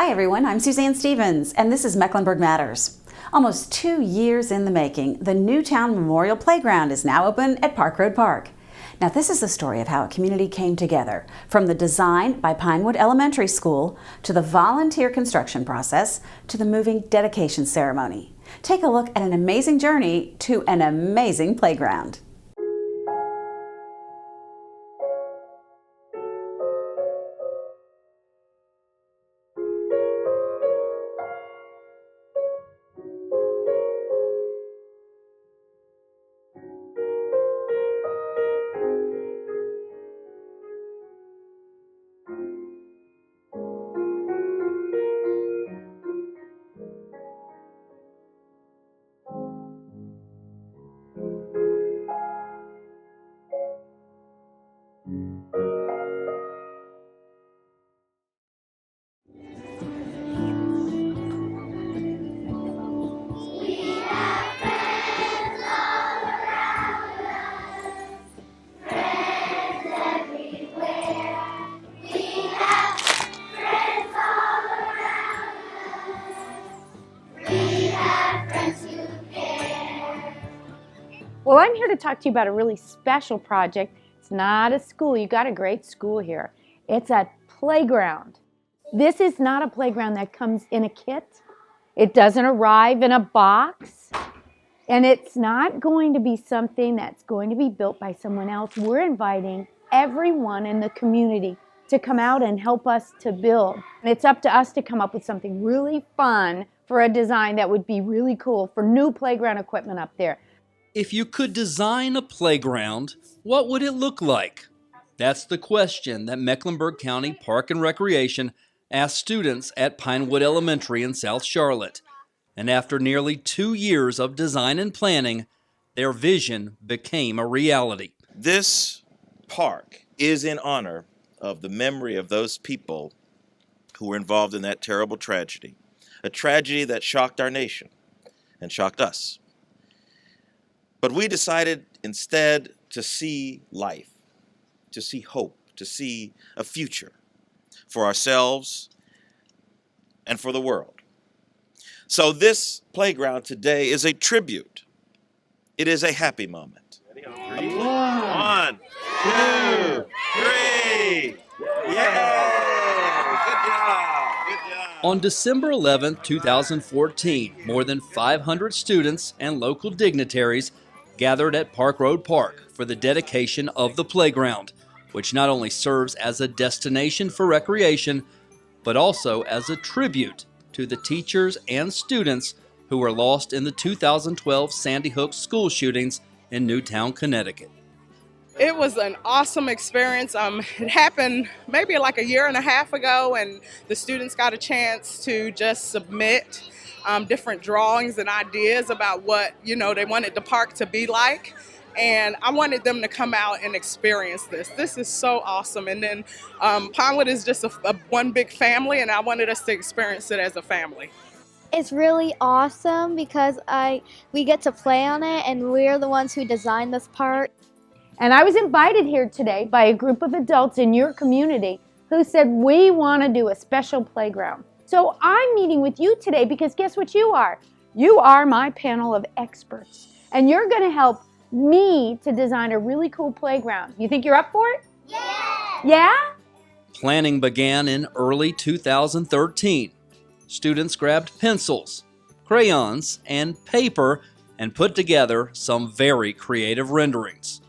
Hi everyone, I'm Suzanne Stevens, and this is Mecklenburg Matters. Almost 2 years in the making, the Newtown Memorial Playground is now open at Park Road Park. Now this is the story of how a community came together, from the design by Pinewood Elementary School, to the volunteer construction process, to the moving dedication ceremony. Take a look at an amazing journey to an amazing playground. Well, I'm here to talk to you about a really special project. It's not a school. You got a great school here. It's a playground. This is not a playground that comes in a kit. It doesn't arrive in a box. And it's not going to be something that's going to be built by someone else. We're inviting everyone in the community to come out and help us to build. And it's up to us to come up with something really fun for a design that would be really cool for new playground equipment up there. If you could design a playground, what would it look like? That's the question that Mecklenburg County Park and Recreation asked students at Pinewood Elementary in South Charlotte. And after nearly 2 years of design and planning, their vision became a reality. This park is in honor of the memory of those people who were involved in that terrible tragedy, a tragedy that shocked our nation and shocked us. But we decided instead to see life, to see hope, to see a future for ourselves and for the world. So this playground today is a tribute. It is a happy moment. 1, 2, 3. Yeah! Good job! Good job! On December 11, 2014, more than 500 students and local dignitaries gathered at Park Road Park for the dedication of the playground, which not only serves as a destination for recreation, but also as a tribute to the teachers and students who were lost in the 2012 Sandy Hook school shootings in Newtown, Connecticut. It was an awesome experience. It happened maybe like a year and a half ago, and the students got a chance to just submit different drawings and ideas about what they wanted the park to be like. And I wanted them to come out and experience this. This is so awesome. And then Pinewood is just a one big family, and I wanted us to experience it as a family. It's really awesome because we get to play on it, and we're the ones who designed this park. And I was invited here today by a group of adults in your community who said, we want to do a special playground. So I'm meeting with you today because guess what you are? You are my panel of experts. And you're going to help me to design a really cool playground. You think you're up for it? Yeah! Yeah? Planning began in early 2013. Students grabbed pencils, crayons, and paper and put together some very creative renderings.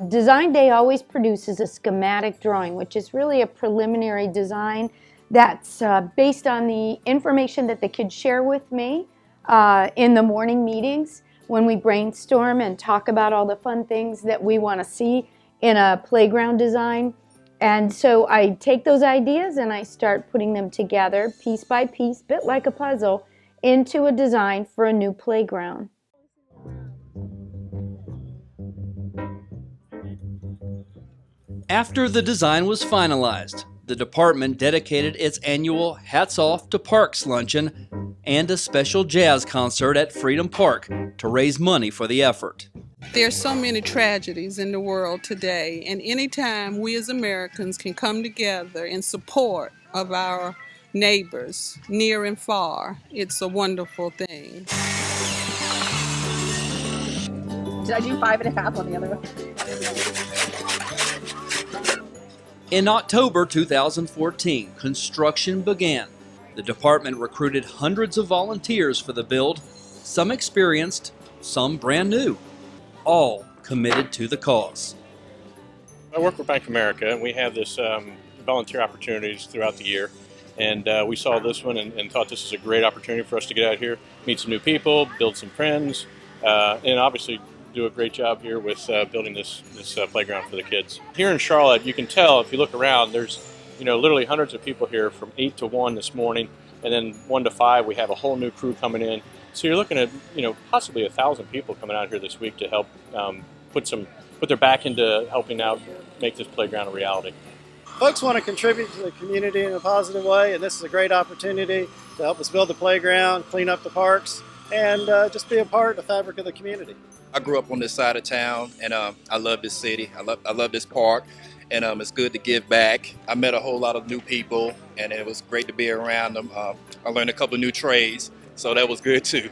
Design Day always produces a schematic drawing, which is really a preliminary design that's based on the information that the kids share with me in the morning meetings when we brainstorm and talk about all the fun things that we want to see in a playground design. And so I take those ideas and I start putting them together piece by piece, bit like a puzzle, into a design for a new playground. After the design was finalized, the department dedicated its annual Hats Off to Parks luncheon and a special jazz concert at Freedom Park to raise money for the effort. There's so many tragedies in the world today, and anytime we as Americans can come together in support of our neighbors, near and far. It's a wonderful thing. Did I do 5.5 on the other one? In October 2014, construction began. The department recruited hundreds of volunteers for the build, some experienced, some brand new, all committed to the cause. I work for Bank of America, and we have this volunteer opportunities throughout the year. And we saw this one and thought this is a great opportunity for us to get out here, meet some new people, build some friends, and obviously do a great job here with building this playground for the kids. Here in Charlotte, you can tell if you look around, there's literally hundreds of people here from 8 to 1 this morning, and then 1 to 5 we have a whole new crew coming in. So you're looking at possibly 1,000 people coming out here this week to help put their back into helping out make this playground a reality. Folks want to contribute to the community in a positive way, and this is a great opportunity to help us build the playground, clean up the parks, and just be a part of the fabric of the community. I grew up on this side of town, and I love this city. I love this park, and it's good to give back. I met a whole lot of new people, and it was great to be around them. I learned a couple of new trades, so that was good too.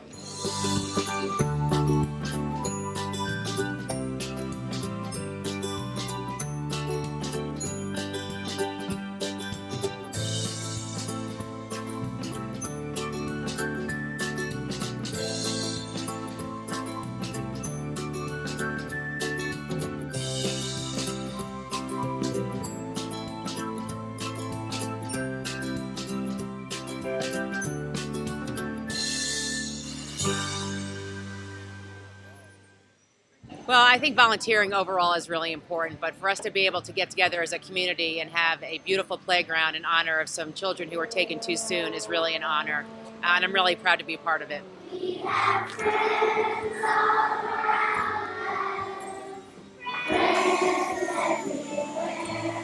Well, I think volunteering overall is really important, but for us to be able to get together as a community and have a beautiful playground in honor of some children who were taken too soon is really an honor, and I'm really proud to be a part of it. We have friends all around us, friends everywhere.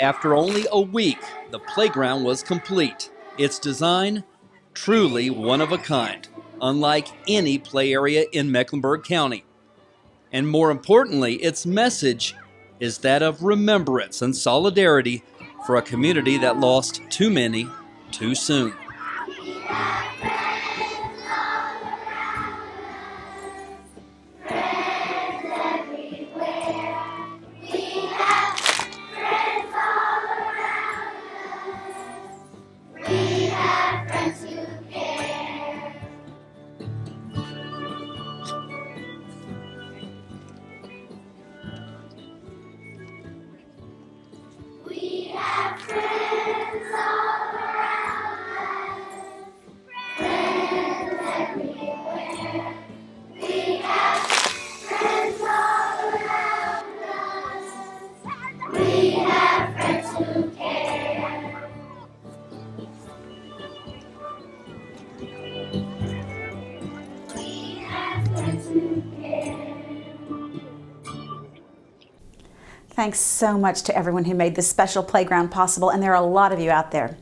After only a week, the playground was complete. Its design, truly one of a kind, unlike any play area in Mecklenburg County. And more importantly, its message is that of remembrance and solidarity for a community that lost too many too soon. Thanks so much to everyone who made this special playground possible, and there are a lot of you out there.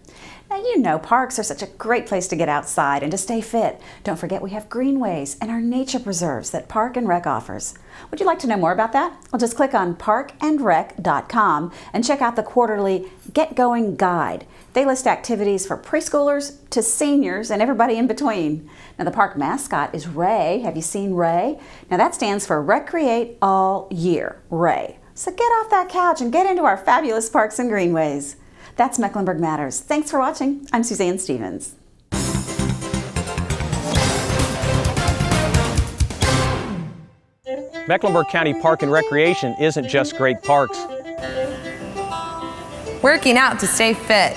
Now, you know parks are such a great place to get outside and to stay fit. Don't forget we have greenways and our nature preserves that Park and Rec offers. Would you like to know more about that? Well, just click on parkandrec.com and check out the quarterly Get Going Guide. They list activities for preschoolers to seniors and everybody in between. Now, the park mascot is Ray. Have you seen Ray? Now, that stands for Recreate All Year, Ray. So get off that couch and get into our fabulous parks and greenways. That's Mecklenburg Matters. Thanks for watching. I'm Suzanne Stevens. Mecklenburg County Park and Recreation isn't just great parks. Working out to stay fit.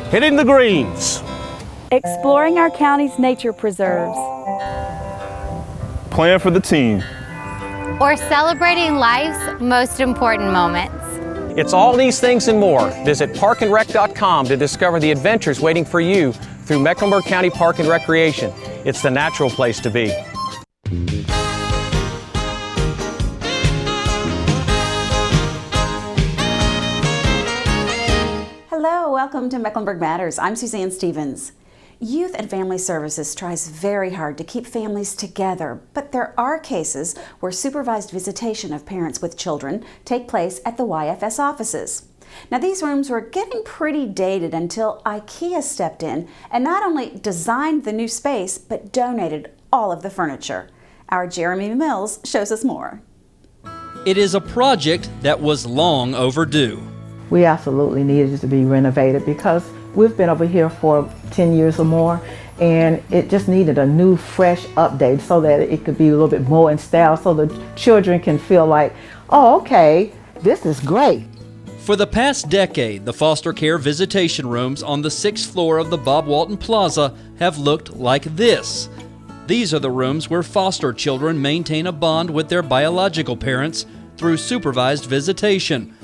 Hitting the greens. Exploring our county's nature preserves. Playing for the team. Or celebrating life's most important moments. It's all these things and more. Visit parkandrec.com to discover the adventures waiting for you through Mecklenburg County Park and Recreation. It's the natural place to be. Hello, welcome to Mecklenburg Matters. I'm Suzanne Stevens. Youth and Family Services tries very hard to keep families together, but there are cases where supervised visitation of parents with children take place at the YFS offices. Now these rooms were getting pretty dated until IKEA stepped in and not only designed the new space, but donated all of the furniture. Our Jeremy Mills shows us more. It is a project that was long overdue. We absolutely needed it to be renovated because we've been over here for 10 years or more, and it just needed a new, fresh update so that it could be a little bit more in style so the children can feel like, oh, okay, this is great. For the past decade, the foster care visitation rooms on the 6th floor of the Bob Walton Plaza have looked like this. These are the rooms where foster children maintain a bond with their biological parents through supervised visitation.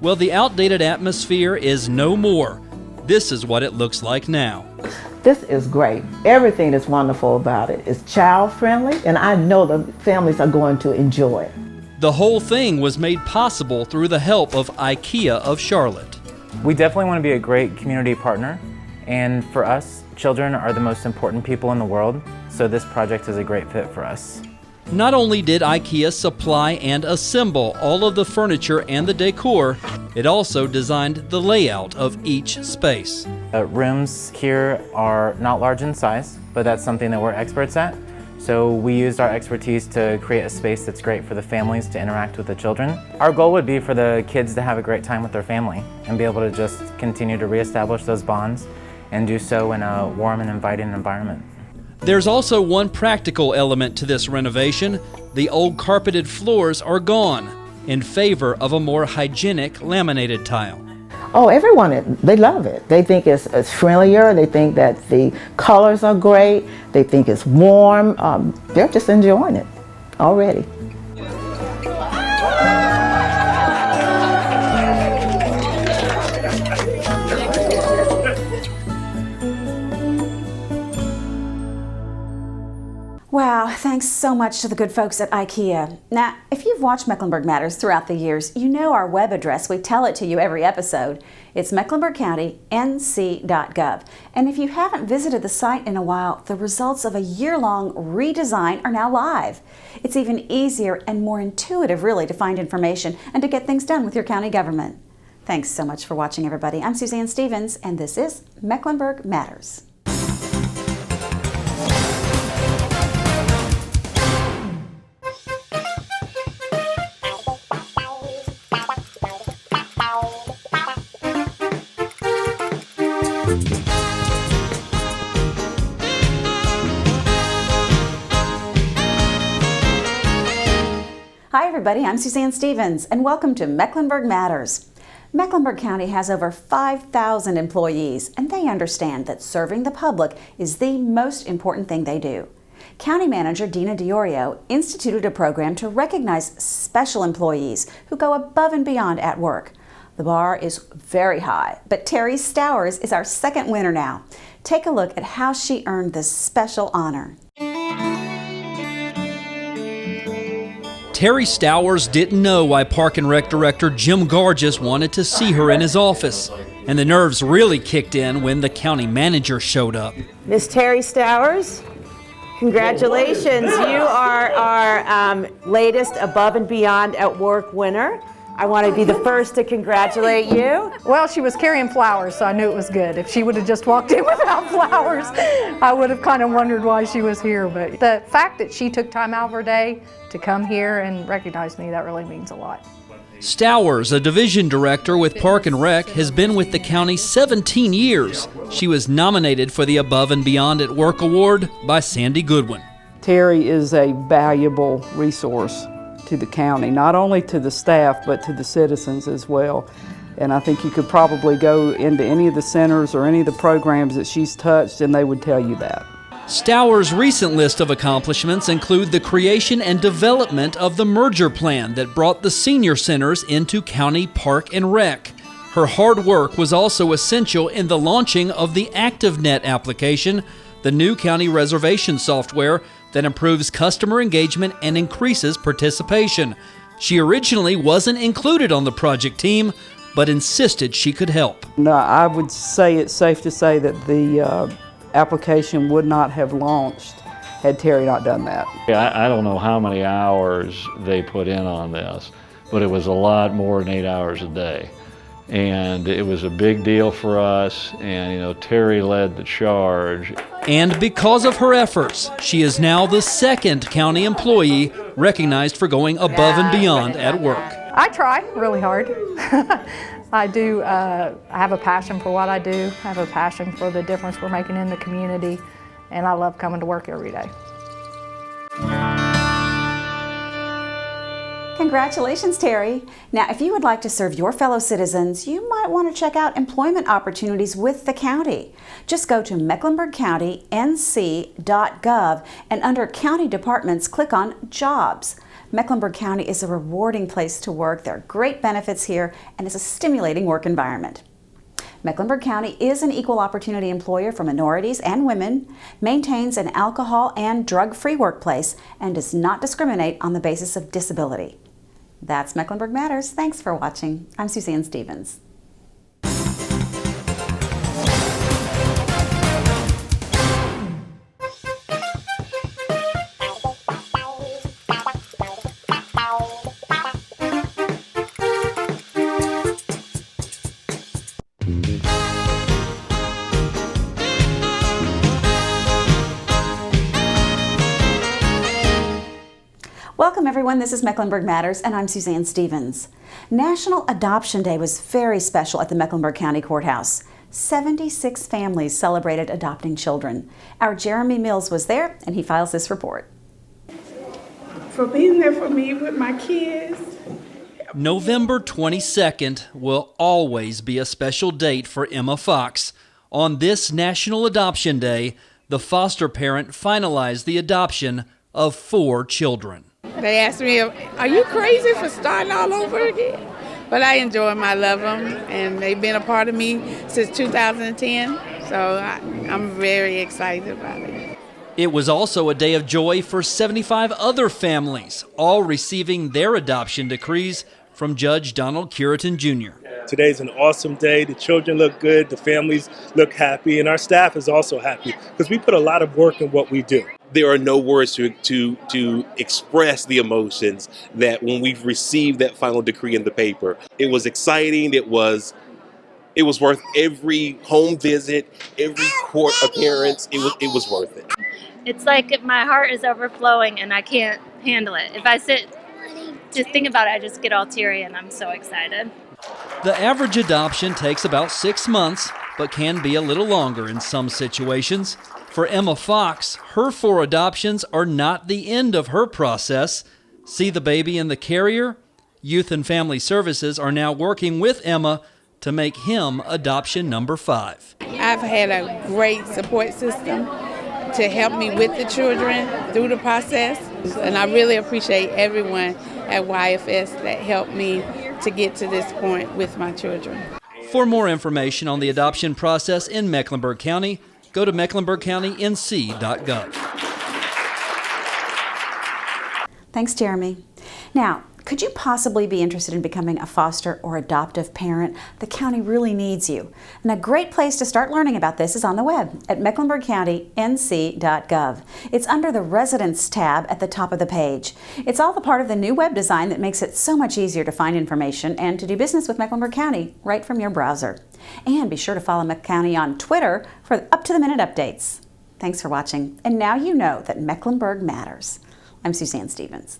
Well, the outdated atmosphere is no more. This is what it looks like now. This is great. Everything that's wonderful about it is child-friendly, and I know the families are going to enjoy it. The whole thing was made possible through the help of IKEA of Charlotte. We definitely want to be a great community partner, and for us, children are the most important people in the world, so this project is a great fit for us. Not only did IKEA supply and assemble all of the furniture and the decor, it also designed the layout of each space. Rooms here are not large in size, but that's something that we're experts at. So we used our expertise to create a space that's great for the families to interact with the children. Our goal would be for the kids to have a great time with their family and be able to just continue to reestablish those bonds and do so in a warm and inviting environment. There's also one practical element to this renovation. The old carpeted floors are gone in favor of a more hygienic laminated tile. Oh, everyone, they love it. They think it's friendlier. They think that the colors are great. They think it's warm. They're just enjoying it already. Wow, thanks so much to the good folks at IKEA. Now, if you've watched Mecklenburg Matters throughout the years, you know our web address. We tell it to you every episode. It's mecklenburgcountync.gov. And if you haven't visited the site in a while, the results of a year-long redesign are now live. It's even easier and more intuitive, really, to find information and to get things done with your county government. Thanks so much for watching, everybody. I'm Suzanne Stevens, and this is Mecklenburg Matters. Hi everybody, I'm Suzanne Stevens and welcome to Mecklenburg Matters. Mecklenburg County has over 5,000 employees and they understand that serving the public is the most important thing they do. County Manager Dina Diorio instituted a program to recognize special employees who go above and beyond at work. The bar is very high, but Terry Stowers is our second winner now. Take a look at how she earned this special honor. Terry Stowers didn't know why Park and Rec Director Jim Gargis wanted to see her in his office, and the nerves really kicked in when the county manager showed up. Miss Terry Stowers, congratulations. You are our latest Above and Beyond at Work winner. I want to be the first to congratulate you. Well, she was carrying flowers, so I knew it was good. If she would have just walked in without flowers, I would have kind of wondered why she was here. But the fact that she took time out of her day to come here and recognize me, that really means a lot. Stowers, a division director with Park and Rec, has been with the county 17 years. She was nominated for the Above and Beyond at Work Award by Sandy Goodwin. Terry is a valuable resource to the county, not only to the staff, but to the citizens as well. And I think you could probably go into any of the centers or any of the programs that she's touched and they would tell you that. Stowers' recent list of accomplishments include the creation and development of the merger plan that brought the senior centers into County Park and Rec. Her hard work was also essential in the launching of the ActiveNet application, the new county reservation software that improves customer engagement and increases participation. She originally wasn't included on the project team, but insisted she could help. No, I would say it's safe to say that the application would not have launched had Terry not done that. I don't know how many hours they put in on this, but it was a lot more than 8 hours a day. and it was a big deal for us, and you know, Terry led the charge. And because of her efforts, she is now the second county employee recognized for going above and beyond at work. I try really hard. I do. I have a passion for what I do. I have a passion for the difference we're making in the community, and I love coming to work every day. Congratulations, Terry. Now, if you would like to serve your fellow citizens, you might want to check out employment opportunities with the county. Just go to mecklenburgcountync.gov and under County Departments, click on Jobs. Mecklenburg County is a rewarding place to work. There are great benefits here and it's a stimulating work environment. Mecklenburg County is an equal opportunity employer for minorities and women, maintains an alcohol and drug-free workplace, and does not discriminate on the basis of disability. That's Mecklenburg Matters. Thanks for watching. I'm Suzanne Stevens. Welcome everyone, this is Mecklenburg Matters and I'm Suzanne Stevens. National Adoption Day was very special at the Mecklenburg County Courthouse. 76 families celebrated adopting children. Our Jeremy Mills was there and he files this report. For being there for me with my kids. November 22nd will always be a special date for Emma Fox. On this National Adoption Day, the foster parent finalized the adoption of 4 children. They asked me, are you crazy for starting all over again? But I enjoy them, I love them, and they've been a part of me since 2010, so I'm very excited about it. It was also a day of joy for 75 other families, all receiving their adoption decrees from Judge Donald Curitin Jr. Today's an awesome day. The children look good, the families look happy, and our staff is also happy because we put a lot of work in what we do. There are no words to express the emotions that when we've received that final decree in the paper. It was exciting. It was worth every home visit, every court appearance. It was worth it. It's like my heart is overflowing and I can't handle it. If I sit to think about it, I just get all teary and I'm so excited. The average adoption takes about 6 months, but can be a little longer in some situations. For Emma Fox, her 4 adoptions are not the end of her process. See the baby in the carrier? Youth and Family Services are now working with Emma to make him adoption number 5. I've had a great support system to help me with the children through the process, and I really appreciate everyone at YFS that helped me to get to this point with my children. For more information on the adoption process in Mecklenburg County, go to mecklenburgcountync.gov. Thanks, Jeremy. Now, could you possibly be interested in becoming a foster or adoptive parent? The county really needs you. And a great place to start learning about this is on the web at mecklenburgcountync.gov. It's under the Residents tab at the top of the page. It's all the part of the new web design that makes it so much easier to find information and to do business with Mecklenburg County right from your browser. And be sure to follow Meck County on Twitter for up-to-the-minute updates. Thanks for watching. And now you know that Mecklenburg matters. I'm Suzanne Stevens.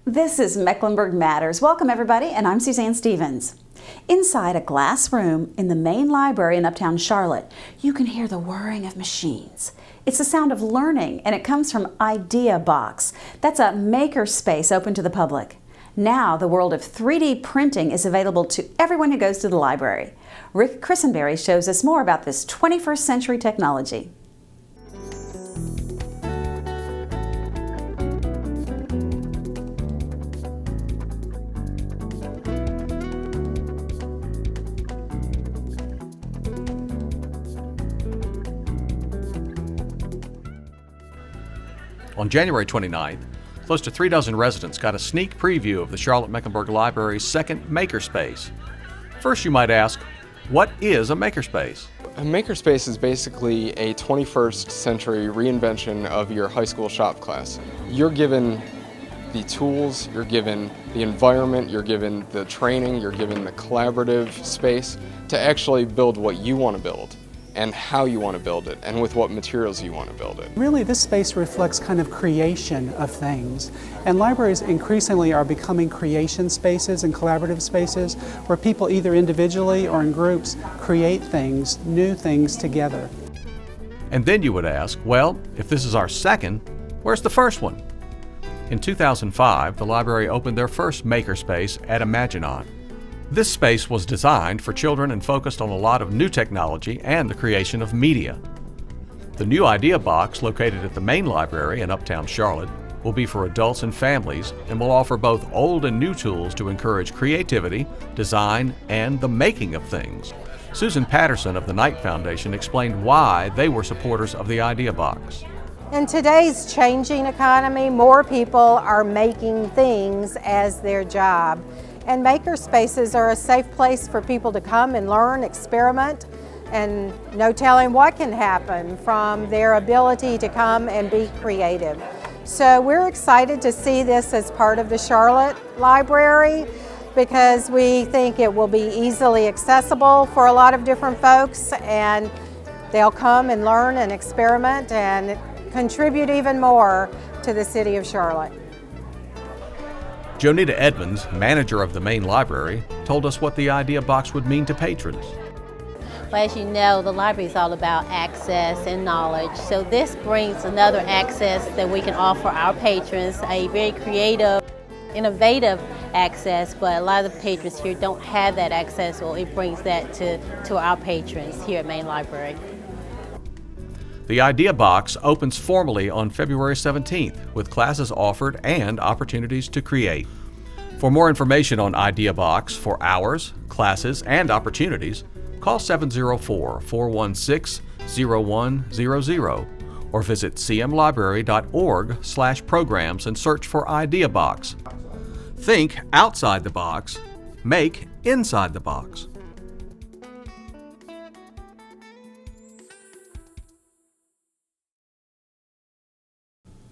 This is Mecklenburg Matters. Welcome everybody, and I'm Suzanne Stevens. Inside a glass room in the main library in Uptown Charlotte, you can hear the whirring of machines. It's the sound of learning, and it comes from Idea Box. That's a maker space open to the public. Now the world of 3D printing is available to everyone who goes to the library. Rick Christenberry shows us more about this 21st century technology. On January 29th, close to 36 residents got a sneak preview of the Charlotte-Mecklenburg Library's second Makerspace. First, you might ask, what is a makerspace? A makerspace is basically a 21st century reinvention of your high school shop class. You're given the tools, you're given the environment, you're given the training, you're given the collaborative space to actually build what you want to build and how you want to build it and with what materials you want to build it. Really, this space reflects kind of creation of things. And libraries increasingly are becoming creation spaces and collaborative spaces where people either individually or in groups create things, new things together. And then you would ask, well, if this is our second, where's the first one? In 2005, the library opened their first makerspace at Imaginon. This space was designed for children and focused on a lot of new technology and the creation of media. The new Idea Box, located at the main library in Uptown Charlotte, will be for adults and families and will offer both old and new tools to encourage creativity, design, and the making of things. Susan Patterson of the Knight Foundation explained why they were supporters of the Idea Box. In today's changing economy, more people are making things as their job. And makerspaces are a safe place for people to come and learn, experiment, and no telling what can happen from their ability to come and be creative. So we're excited to see this as part of the Charlotte Library because we think it will be easily accessible for a lot of different folks, and they'll come and learn and experiment and contribute even more to the city of Charlotte. Jonita Edmonds, manager of the main library, told us what the Idea Box would mean to patrons. Well, as you know, the library is all about access and knowledge. So this brings another access that we can offer our patrons, a very creative, innovative access, but a lot of the patrons here don't have that access, so it brings that to our patrons here at Main Library. The Idea Box opens formally on February 17th with classes offered and opportunities to create. For more information on Idea Box for hours, classes, and opportunities, call 704-416-0100 or visit cmlibrary.org/programs and search for Idea Box. Think outside the box, make inside the box.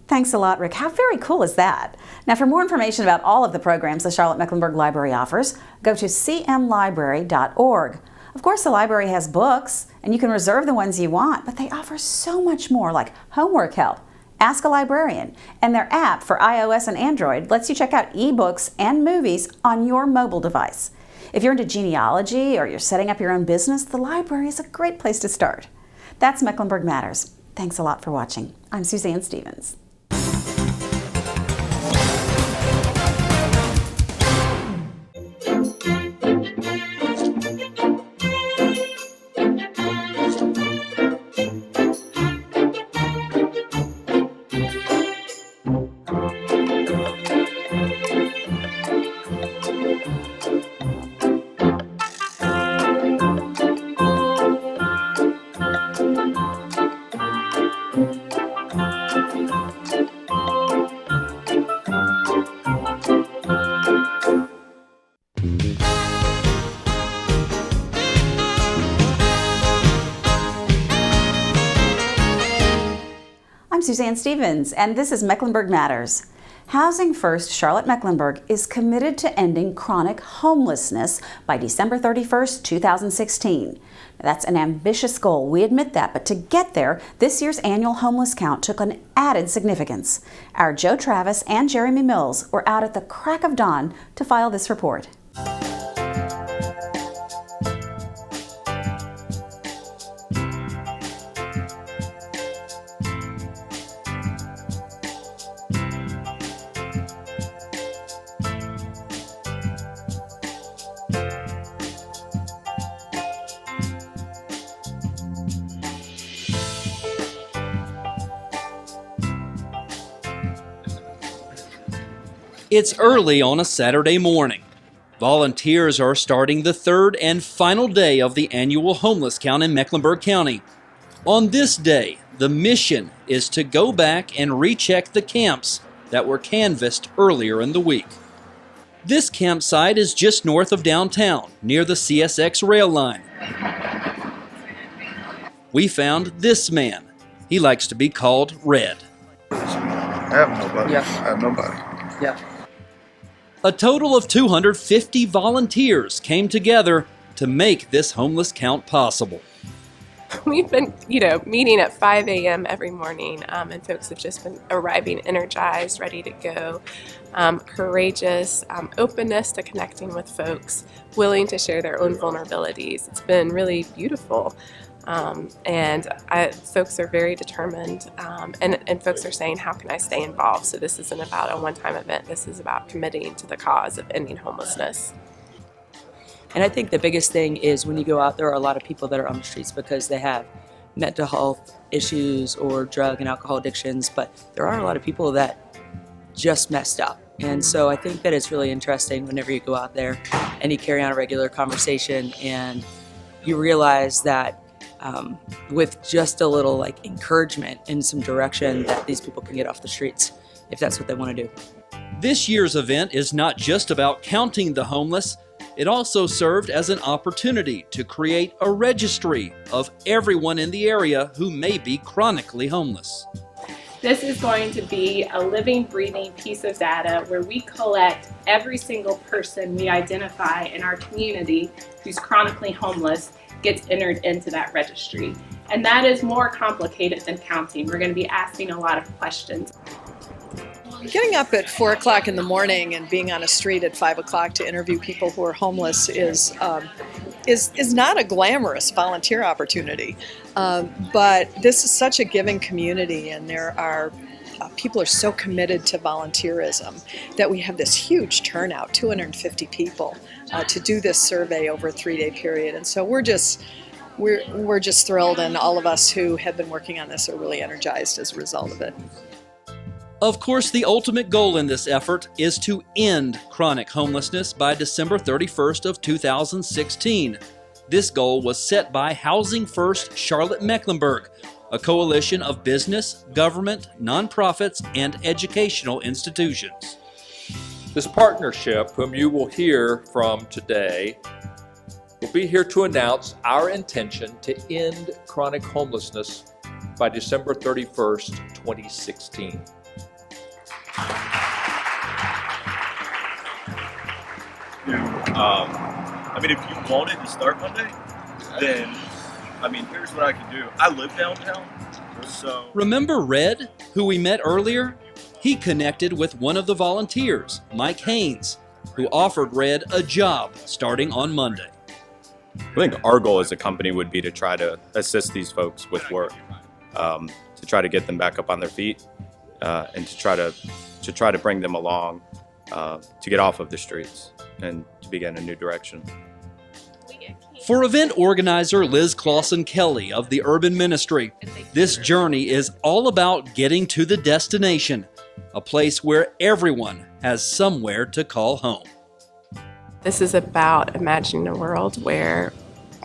Thanks a lot, Rick. How very cool is that? Now, for more information about all of the programs the Charlotte-Mecklenburg Library offers, go to cmlibrary.org. Of course, the library has books, and you can reserve the ones you want, but they offer so much more, like homework help, Ask a Librarian, and their app for iOS and Android lets you check out ebooks and movies on your mobile device. If you're into genealogy or you're setting up your own business, the library is a great place to start. That's Mecklenburg Matters. Thanks a lot for watching. I'm Suzanne Stevens. I'm Suzanne Stevens, and this is Mecklenburg Matters. Housing First Charlotte-Mecklenburg is committed to ending chronic homelessness by December 31st, 2016. Now, that's an ambitious goal, we admit that, but to get there, this year's annual homeless count took an added significance. Our Joe Travis and Jeremy Mills were out at the crack of dawn to file this report. It's early on a Saturday morning. Volunteers are starting the third and final day of the annual homeless count in Mecklenburg County. On this day, the mission is to go back and recheck the camps that were canvassed earlier in the week. This campsite is just north of downtown, near the CSX rail line. We found this man. He likes to be called Red. I have nobody. Yeah. I have nobody. Yeah. A total of 250 volunteers came together to make this homeless count possible. We've been, meeting at 5 a.m. every morning, and folks have just been arriving energized, ready to go, courageous, openness to connecting with folks, willing to share their own vulnerabilities. It's been really beautiful, and folks are very determined, and folks are saying, how can I stay involved? So this isn't about a one-time event. This is about committing to the cause of ending homelessness. And I think the biggest thing is when you go out, there are a lot of people that are on the streets because they have mental health issues or drug and alcohol addictions, but there are a lot of people that just messed up. And so I think that it's really interesting whenever you go out there and you carry on a regular conversation and you realize that with just a little encouragement and some direction that these people can get off the streets if that's what they want to do. This year's event is not just about counting the homeless. It also served as an opportunity to create a registry of everyone in the area who may be chronically homeless. This is going to be a living, breathing piece of data where we collect every single person we identify in our community who's chronically homeless gets entered into that registry. And that is more complicated than counting. We're going to be asking a lot of questions. Getting up at 4 o'clock in the morning and being on a street at 5 o'clock to interview people who are homeless is not a glamorous volunteer opportunity. But this is such a giving community, and there are people are so committed to volunteerism that we have this huge turnout, 250 people, to do this survey over a 3-day period. And so we're just thrilled, and all of us who have been working on this are really energized as a result of it. Of course, the ultimate goal in this effort is to end chronic homelessness by December 31st of 2016. This goal was set by Housing First Charlotte Mecklenburg, a coalition of business, government, nonprofits, and educational institutions. This partnership, whom you will hear from today, will be here to announce our intention to end chronic homelessness by December 31st, 2016. If you wanted to start Monday, then, here's what I can do. I live downtown, so... Remember Red, who we met earlier? He connected with one of the volunteers, Mike Haynes, who offered Red a job starting on Monday. I think our goal as a company would be to try to assist these folks with work, to try to get them back up on their feet, and to try to bring them along to get off of the streets and to begin a new direction. For event organizer Liz Clausen-Kelly of the Urban Ministry, this journey is all about getting to the destination, a place where everyone has somewhere to call home. This is about imagining a world where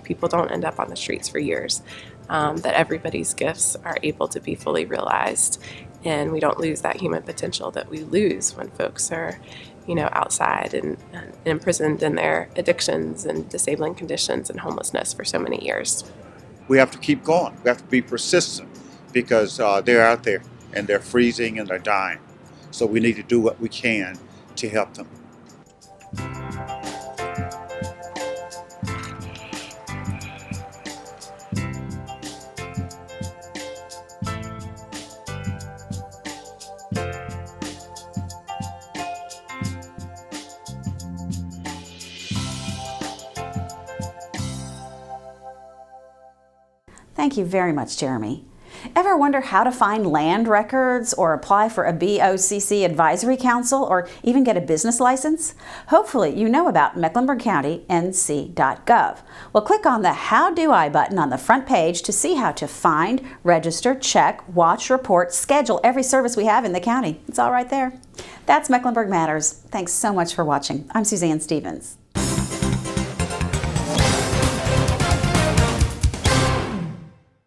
people don't end up on the streets for years, that everybody's gifts are able to be fully realized, and we don't lose that human potential that we lose when folks are outside and imprisoned in their addictions and disabling conditions and homelessness for so many years. We have to keep going. We have to be persistent because they're out there and they're freezing and they're dying. So we need to do what we can to help them. Thank you very much, Jeremy. Ever wonder how to find land records or apply for a BOCC advisory council or even get a business license? Hopefully you know about Mecklenburg County NC.gov. Well, click on the How Do I button on the front page to see how to find, register, check, watch, report, schedule every service we have in the county. It's all right there. That's Mecklenburg Matters. Thanks so much for watching. I'm Suzanne Stevens.